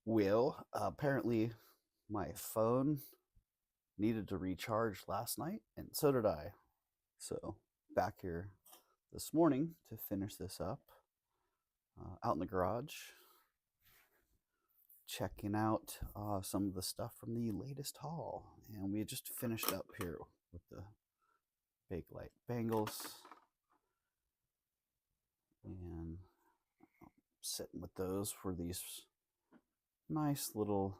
Well, apparently my phone needed to recharge last night, and so did I. So, back here this morning to finish this up, out in the garage, checking out some of the stuff from the latest haul. And we had just finished up here with the Bakelite bangles and sitting with those for these nice little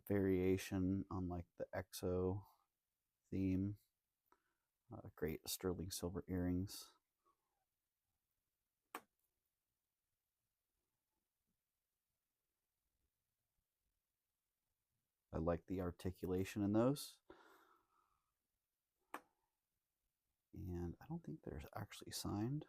variation on like the EXO theme. Great sterling silver earrings. I like the articulation in those. And I don't think they're actually signed.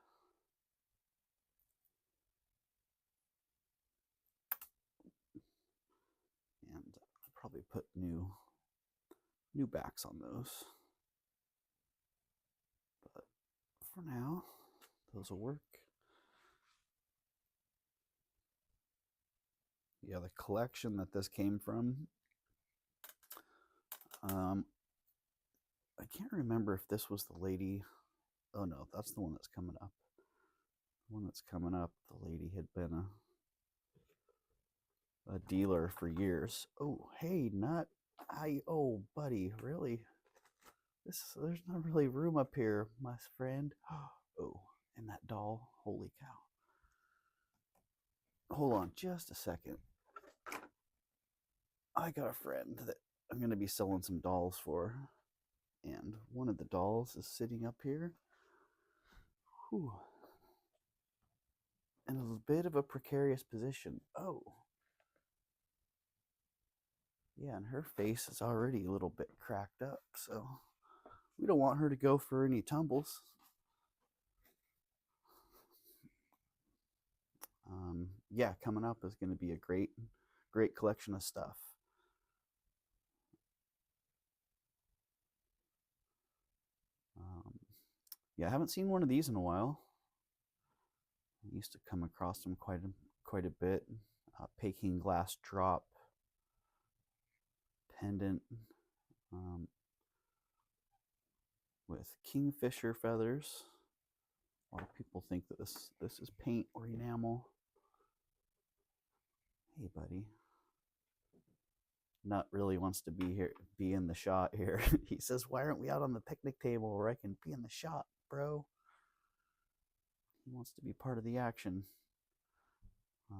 And I'll probably put new backs on those. But for now, those will work. Yeah, the collection that this came from, I can't remember if this was the lady. Oh no, that's the one that's coming up. The one that's coming up, the lady had been a dealer for years. Oh, hey, Nut. Oh, buddy, really? There's not really room up here, my friend. Oh, and that doll. Holy cow. Hold on just a second. I got a friend that I'm going to be selling some dolls for. And one of the dolls is sitting up here. Whew. In a bit of a precarious position. Oh. Yeah, and her face is already a little bit cracked up, so we don't want her to go for any tumbles. Yeah, coming up is going to be a great collection of stuff. Yeah, I haven't seen one of these in a while. I used to come across them quite a bit. Peking glass drop pendant with kingfisher feathers. A lot of people think that this is paint or enamel. Hey, buddy. Nut really wants to be in the shot here. He says, "Why aren't we out on the picnic table where I can be in the shot, bro?" He wants to be part of the action.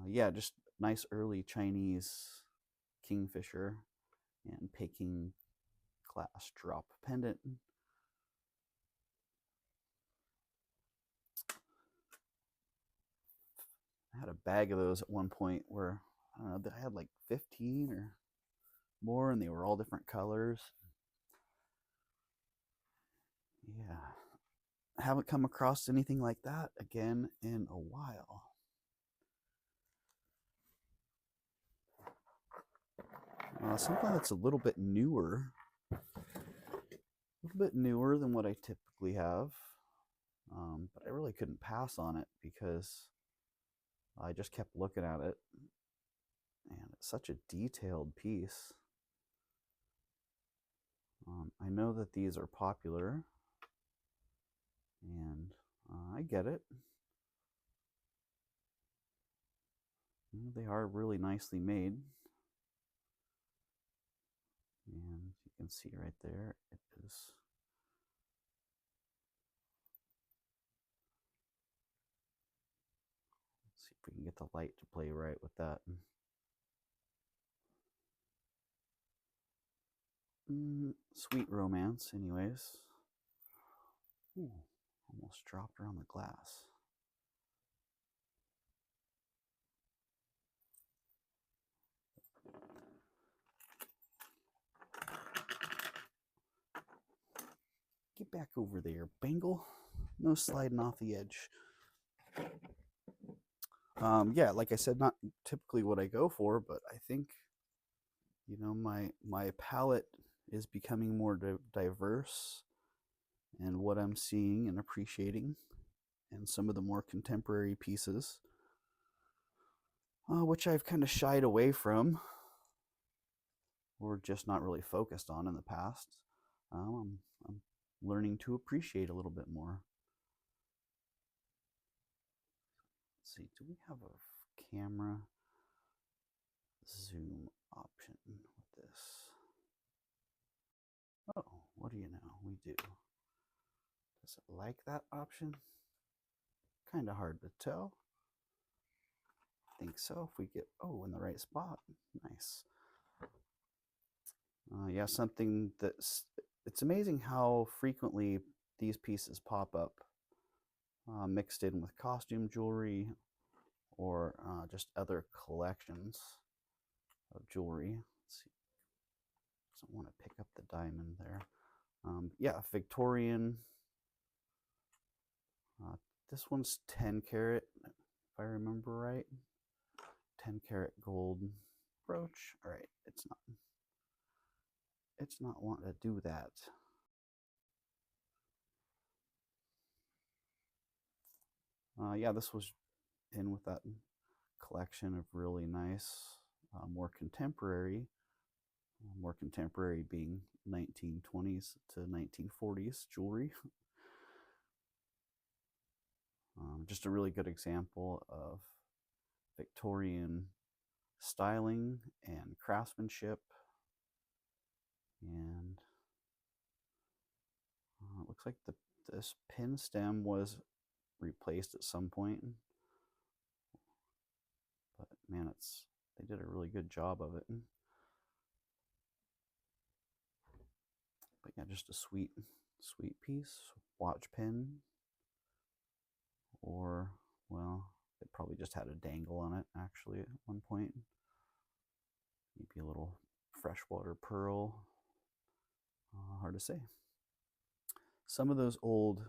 Yeah, just nice early Chinese kingfisher and Peking glass drop pendant. I had a bag of those at one point where I don't know, I had like 15 or more, and they were all different colors. Yeah, I haven't come across anything like that again in a while. Something that's a little bit newer than what I typically have. But I really couldn't pass on it because I just kept looking at it, and it's such a detailed piece. I know that these are popular, and I get it. They are really nicely made, and you can see right there it is. Let's see if we can get the light to play right with that. Sweet romance, anyways. Ooh, almost dropped her on the glass. Get back over there, Bengal. No sliding off the edge. Yeah, like I said, not typically what I go for, but I think my palette is becoming more diverse, and what I'm seeing and appreciating, and some of the more contemporary pieces which I've kind of shied away from or just not really focused on in the past. I'm learning to appreciate a little bit more. Let's see, do we have a camera zoom option with this? Oh, what do you know? We do. Does it like that option? Kind of hard to tell. I think so. If we get, oh, in the right spot. Nice. Yeah, something that's, it's amazing how frequently these pieces pop up mixed in with costume jewelry or just other collections of jewelry. Let's see. Doesn't want to pick up the diamond there. Yeah, Victorian. This one's 10 karat, if I remember right. 10 karat gold brooch. All right, it's not wanting to do that. Yeah, this was in with that collection of really nice, more contemporary being 1920s to 1940s jewelry. Just a really good example of Victorian styling and craftsmanship. And it looks like this pin stem was replaced at some point. But man, they did a really good job of it. But yeah, just a sweet piece. Watch pin. Or, well, it probably just had a dangle on it actually at one point. Maybe a little freshwater pearl. Hard to say. Some of those old,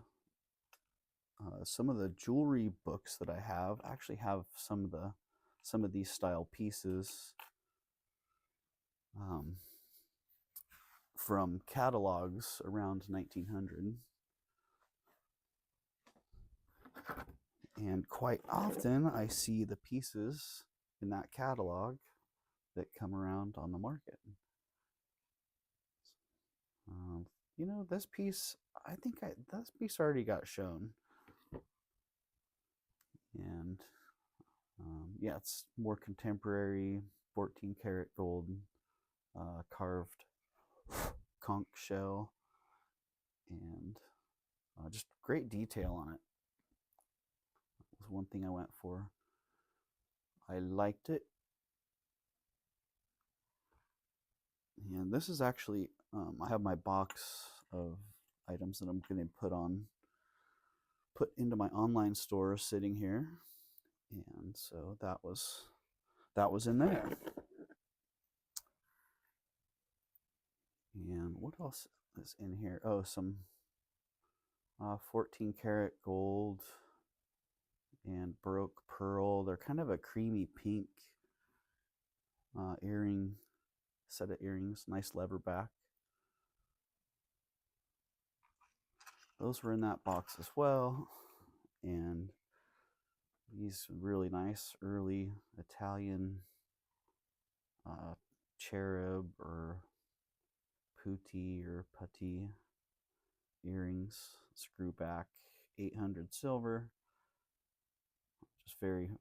some of the jewelry books that I have actually have some of these style pieces from catalogs around 1900. And quite often I see the pieces in that catalog that come around on the market. You know, this piece, I think this piece already got shown. And yeah, it's more contemporary, 14 karat gold, carved conch shell, and just great detail on it. That was one thing I went for. I liked it. And this is actually, I have my box of items that I'm going to put into my online store sitting here. And so that was in there. And what else is in here? Oh, some 14 karat gold and Baroque pearl. They're kind of a creamy pink set of earrings. Nice lever back. Those were in that box as well. And these really nice early Italian cherub or putti earrings, screw back, 800 silver. Just very,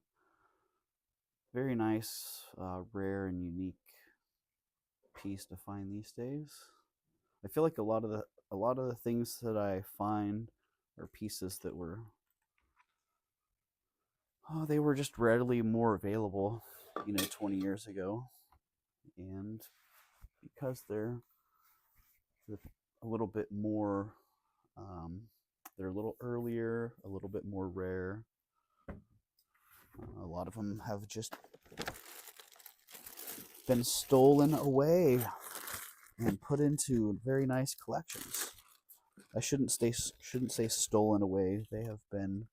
very nice, rare and unique piece to find these days. I feel like a lot of the things that I find are pieces that were they were just readily more available, 20 years ago, and because they're a little bit more, they're a little earlier, a little bit more rare. A lot of them have just been stolen away and put into very nice collections. I shouldn't say stolen away. They have been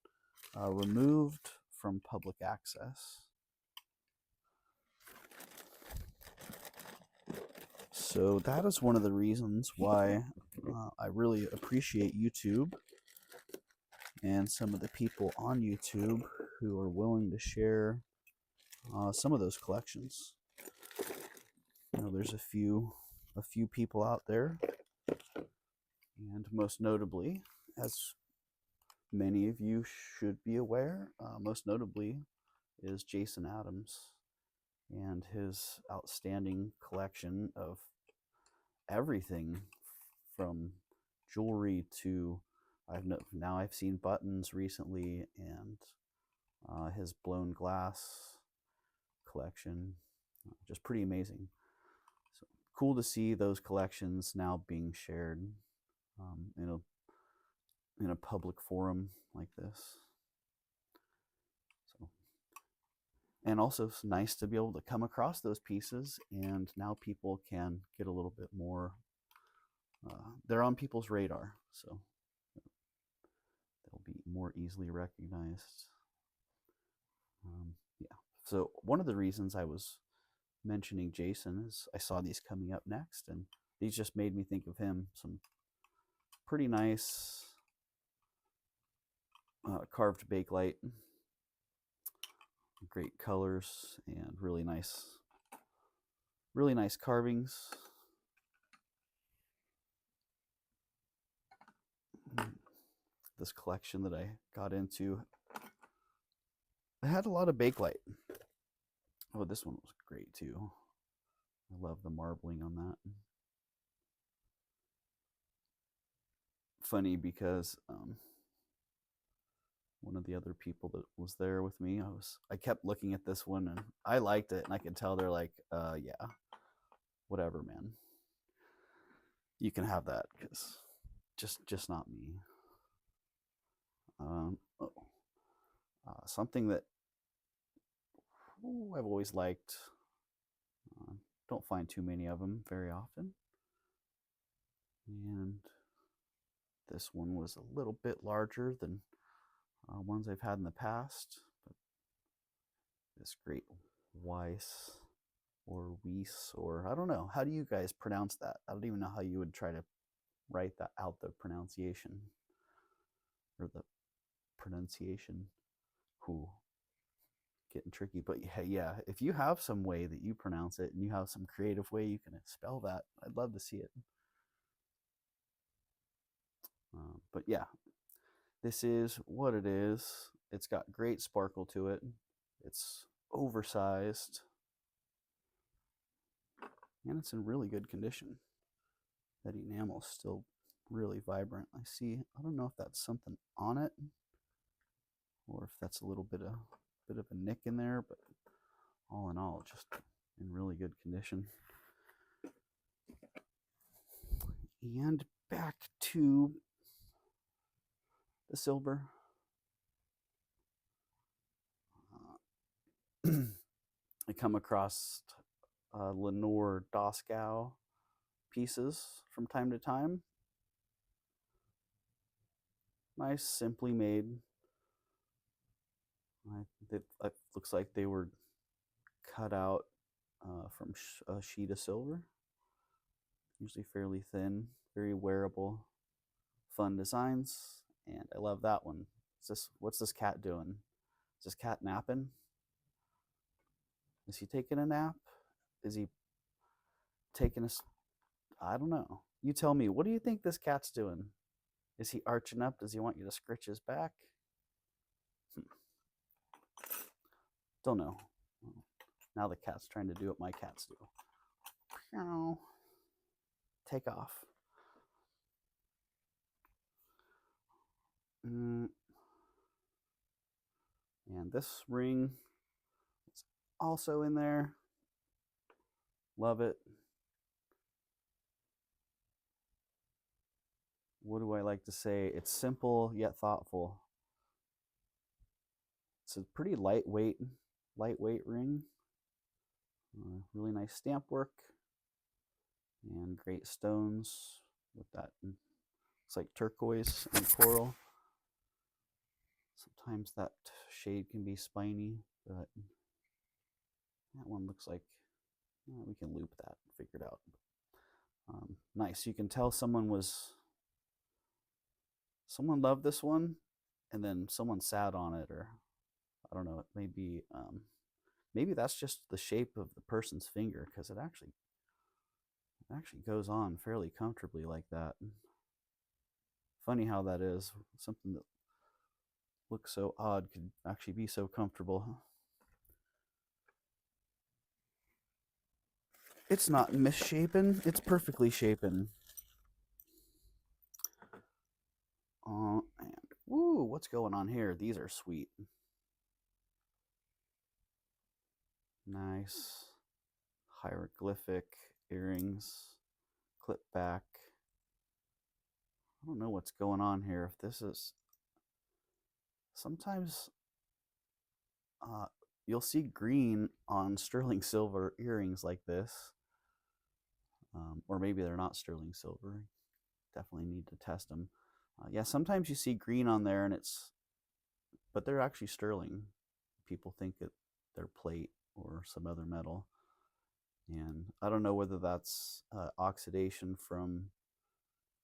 removed from public access. So that is one of the reasons why I really appreciate YouTube and some of the people on YouTube who are willing to share some of those collections. You know, there's a few people out there, and most notably, as many of you should be aware, most notably is Jason Adams and his outstanding collection of everything from jewelry to I've seen buttons recently, and his blown glass collection, just pretty amazing. So cool to see those collections now being shared in a public forum like this. So, and also it's nice to be able to come across those pieces, and now people can get a little bit more. They're on people's radar, so they'll be more easily recognized. Yeah. So one of the reasons I was mentioning Jason is I saw these coming up next, and these just made me think of him. Some pretty nice carved bakelite, great colors, and really nice carvings. This collection that I got into, I had a lot of bakelite. Oh, this one was great too. I love the marbling on that. Funny because one of the other people that was there with me, I kept looking at this one and I liked it, and I could tell they're like, yeah, whatever, man. You can have that, because just not me. Something that I've always liked. Don't find too many of them very often. And this one was a little bit larger than ones I've had in the past. But this great Weiss or Weiss, or I don't know. How do you guys pronounce that? I don't even know how you would try to write that out, the pronunciation. Or the pronunciation. Ooh, getting tricky. But yeah, if you have some way that you pronounce it and you have some creative way you can spell that, I'd love to see it. But yeah, this is what it is. It's got great sparkle to it. It's oversized, and it's in really good condition. That enamel is still really vibrant. I don't know if that's something on it, or if that's a little bit of a nick in there, but all in all, just in really good condition. And back to the silver. I come across Lenore Doskow pieces from time to time. Nice, simply made. It looks like they were cut out from a sheet of silver. Usually fairly thin, very wearable, fun designs, and I love that one. What's this cat doing? Is this cat napping? Is he taking a nap? Is he taking I don't know. You tell me. What do you think this cat's doing? Is he arching up? Does he want you to scratch his back? Don't know. Now the cat's trying to do what my cats do. Take off. And this ring is also in there. Love it. What do I like to say? It's simple yet thoughtful. It's a pretty lightweight ring. Really nice stamp work and great stones with that. It's like turquoise and coral. Sometimes that shade can be spiny, but that one looks like we can loop that and figure it out. Nice. You can tell someone loved this one, and then someone sat on it, or I don't know. Maybe maybe that's just the shape of the person's finger, because it actually goes on fairly comfortably like that. Funny how that is. Something that looks so odd could actually be so comfortable. It's not misshapen, it's perfectly shapen. And woo, what's going on here? These are sweet. Nice hieroglyphic earrings, clip back. I don't know what's going on here. If this is, sometimes you'll see green on sterling silver earrings like this, or maybe they're not sterling silver. Definitely need to test them. Yeah, sometimes you see green on there, and but they're actually sterling. People think that they're plate or some other metal, and I don't know whether that's oxidation from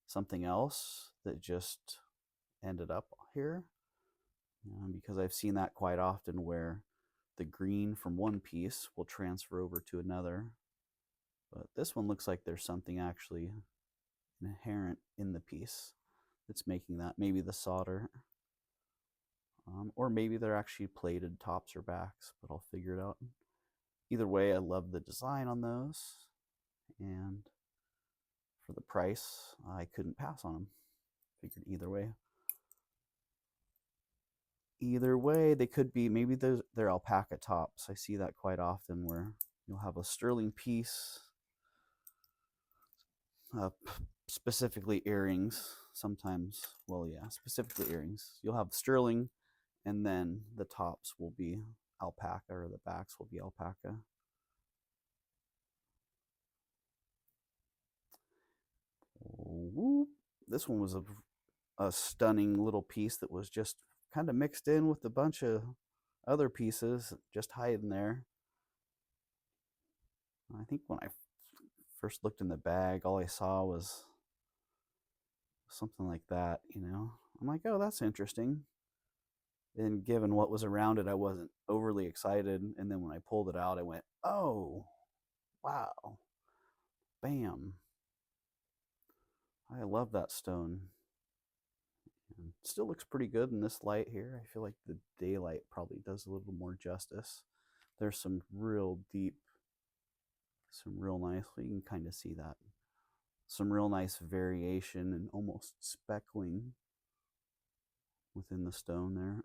something else that just ended up here, because I've seen that quite often where the green from one piece will transfer over to another. But this one looks like there's something actually inherent in the piece that's making that. Maybe the solder, or maybe they're actually plated tops or backs, but I'll figure it out. Either way, I love the design on those, and for the price, I couldn't pass on them. Figured either way, they could be, maybe they're alpaca tops. I see that quite often where you'll have a sterling piece, specifically earrings. Sometimes, well, yeah, specifically earrings. You'll have sterling, and then the tops will be alpaca, or the backs will be alpaca. Whoop. This one was a stunning little piece that was just kind of mixed in with a bunch of other pieces just hiding there. I think when I first looked in the bag, all I saw was something like that, I'm like, oh, that's interesting. And given what was around it, I wasn't overly excited. And then when I pulled it out, I went, oh, wow, bam. I love that stone. And still looks pretty good in this light here. I feel like the daylight probably does a little more justice. There's some real deep, some real nice, you can kind of see that. Some real nice variation and almost speckling within the stone there.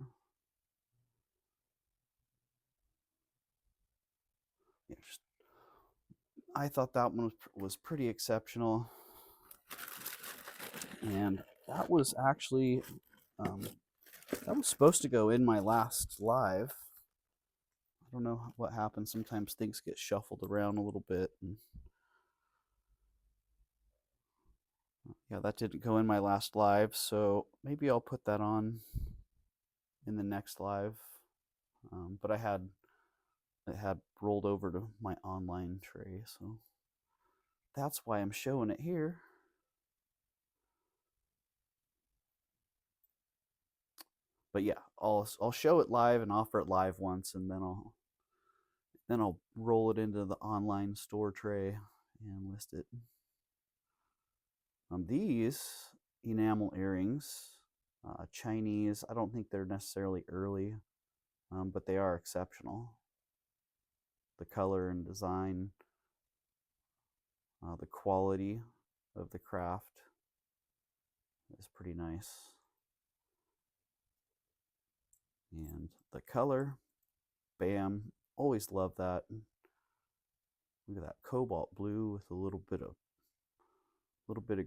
Yeah, I thought that one was pretty exceptional. And that was actually, that was supposed to go in my last live. I don't know what happens. Sometimes things get shuffled around a little bit. And yeah, that didn't go in my last live, so maybe I'll put that on in the next live. But it had rolled over to my online tray, so that's why I'm showing it here. But yeah, I'll show it live and offer it live once, and then I'll roll it into the online store tray and list it. These enamel earrings, Chinese. I don't think they're necessarily early, but they are exceptional. The color and design, the quality of the craft is pretty nice. And the color, bam, always love that. Look at that cobalt blue with a little bit of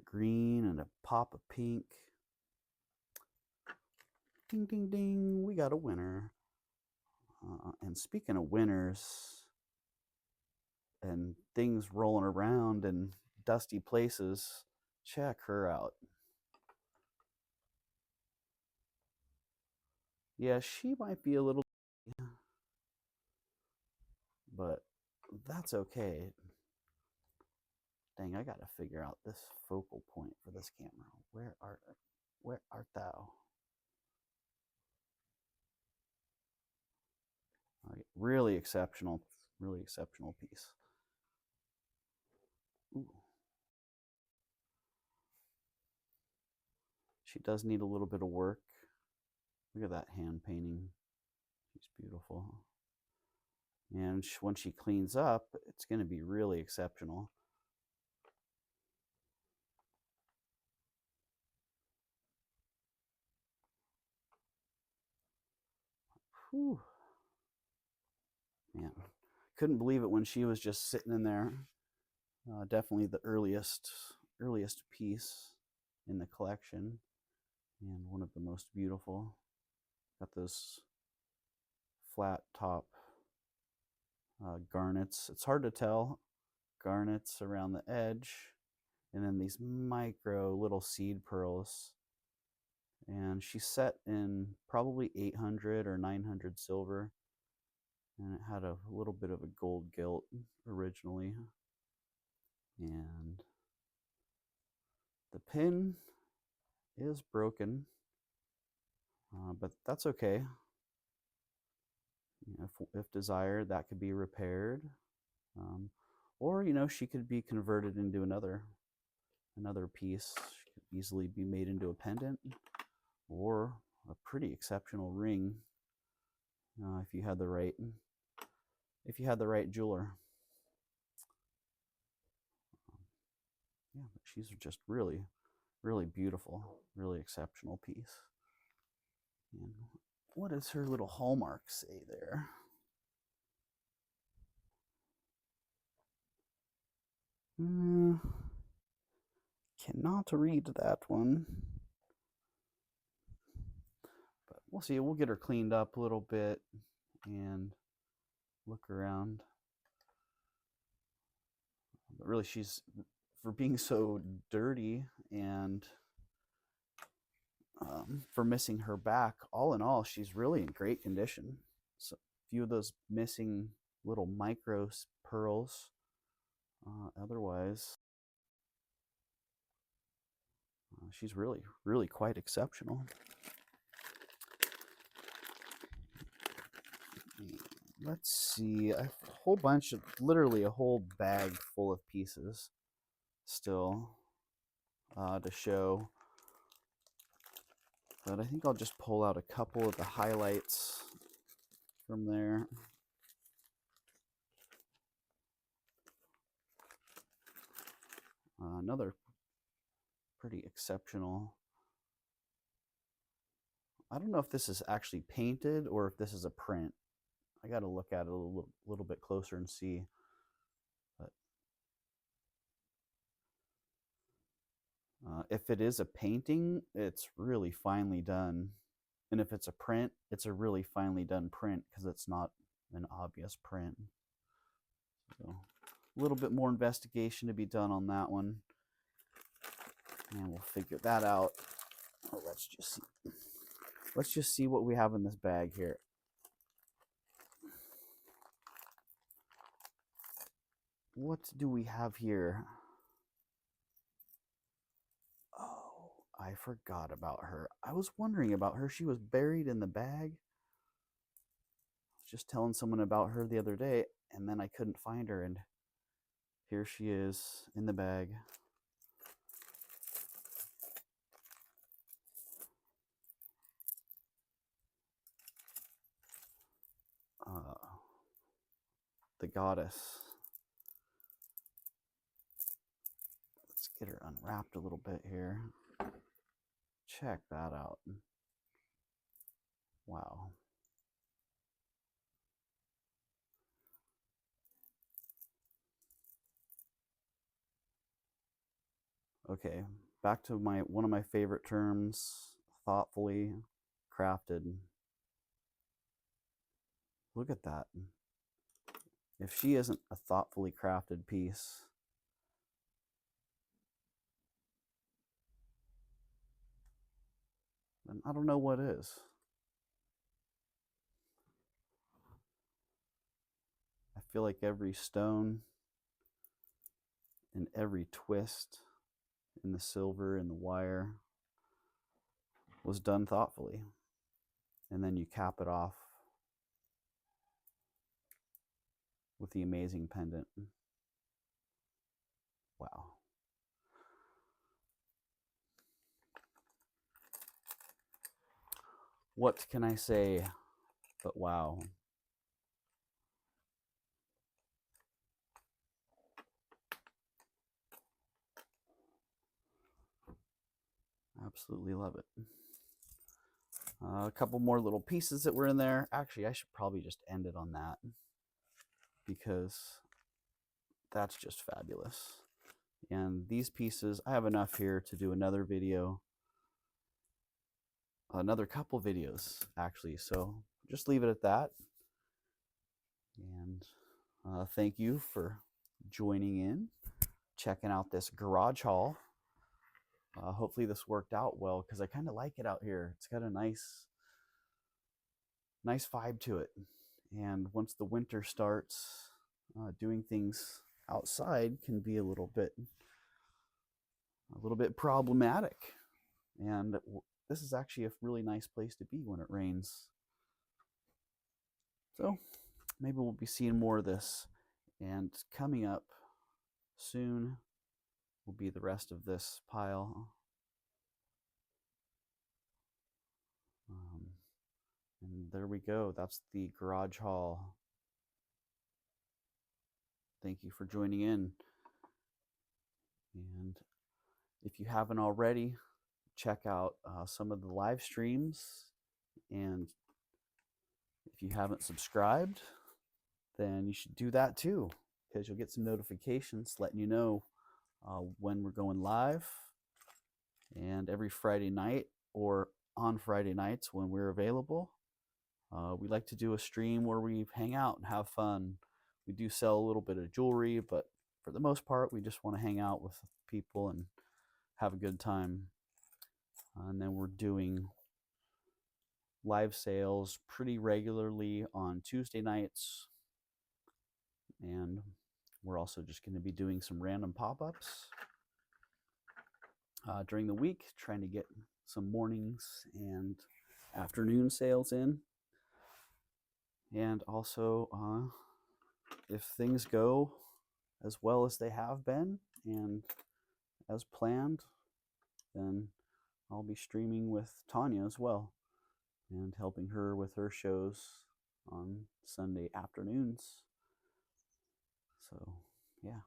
green and a pop of pink. Ding, ding, ding, we got a winner. And speaking of winners and things rolling around in dusty places, check her out. Yeah, she might be a little, but that's okay. Dang, I gotta figure out this focal point for this camera. Where art thou? Like, really exceptional piece. Ooh. She does need a little bit of work. Look at that hand painting. She's beautiful. And when she cleans up, it's going to be really exceptional. Whew. Man, couldn't believe it when she was just sitting in there. Definitely the earliest piece in the collection, and one of the most beautiful. Got those flat top garnets. It's hard to tell. Garnets around the edge, and then these micro little seed pearls. And she's set in probably 800 or 900 silver, and it had a little bit of a gold gilt originally. And the pin is broken, but that's okay. If desired, that could be repaired, or she could be converted into another piece. She could easily be made into a pendant or a pretty exceptional ring, if you had the right jeweler. Yeah, but she's just really beautiful, really exceptional piece. And what does her little hallmark say there? Cannot read that one. But we'll see. We'll get her cleaned up a little bit and look around. But really, she's, for being so dirty and for missing her back, all in all, she's really in great condition. So a few of those missing little micro pearls. Otherwise, she's really quite exceptional. Let's see, a whole bunch of, literally a whole bag full of pieces still to show. But I think I'll just pull out a couple of the highlights from there. Another pretty exceptional. I don't know if this is actually painted or if this is a print. I got to look at it a little bit closer and see. But if it is a painting, it's really finely done. And if it's a print, it's a really finely done print because it's not an obvious print. So a little bit more investigation to be done on that one. And we'll figure that out. Oh, let's just see what we have in this bag here. What do we have here? Oh, I forgot about her. I was wondering about her. She was buried in the bag. I was just telling someone about her the other day, and then I couldn't find her, and here she is in the bag. The goddess. Let's get her unwrapped a little bit here. Check that out. Wow. Okay, back to one of my favorite terms, thoughtfully crafted. Look at that. If she isn't a thoughtfully crafted piece, then I don't know what is. I feel like every stone and every twist in the silver and the wire was done thoughtfully. And then you cap it off with the amazing pendant. Wow. What can I say but wow? Absolutely love it. A couple more little pieces that were in there. Actually, I should probably just end it on that because that's just fabulous. And these pieces, I have enough here to do another video, another couple videos actually. So just leave it at that. And thank you for joining in, checking out this garage haul. Hopefully this worked out well because I kind of like it out here. It's got a nice vibe to it. And once the winter starts, doing things outside can be a little bit problematic. And this is actually a really nice place to be when it rains. So maybe we'll be seeing more of this. And coming up soon will be the rest of this pile. And there we go. That's the garage haul. Thank you for joining in. And if you haven't already, check out some of the live streams. And if you haven't subscribed, then you should do that too, because you'll get some notifications letting you know when we're going live. And every Friday night or on Friday nights when we're available, we like to do a stream where we hang out and have fun. We do sell a little bit of jewelry, but for the most part, we just want to hang out with people and have a good time. And then we're doing live sales pretty regularly on Tuesday nights. And we're also just going to be doing some random pop-ups during the week, trying to get some mornings and afternoon sales in. And also, if things go as well as they have been and as planned, then I'll be streaming with Tanya as well and helping her with her shows on Sunday afternoons. So, yeah.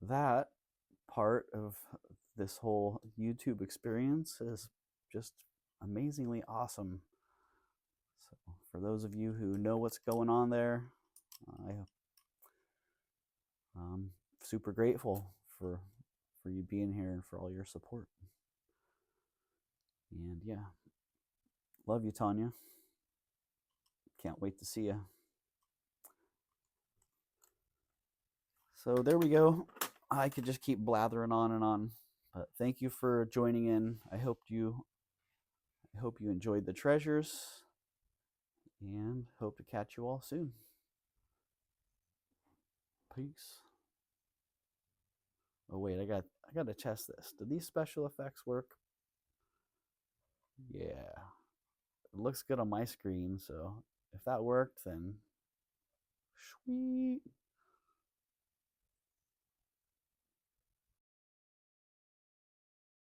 That part of this whole YouTube experience is just amazingly awesome. So for those of you who know what's going on there, I'm super grateful for you being here and for all your support. And yeah, love you, Tanya. Can't wait to see you. So there we go. I could just keep blathering on and on, but thank you for joining in. I hope you enjoyed the treasures, and hope to catch you all soon. Peace. Oh wait, I got to test this. Do these special effects work? Yeah. It looks good on my screen, so if that worked, then sweet.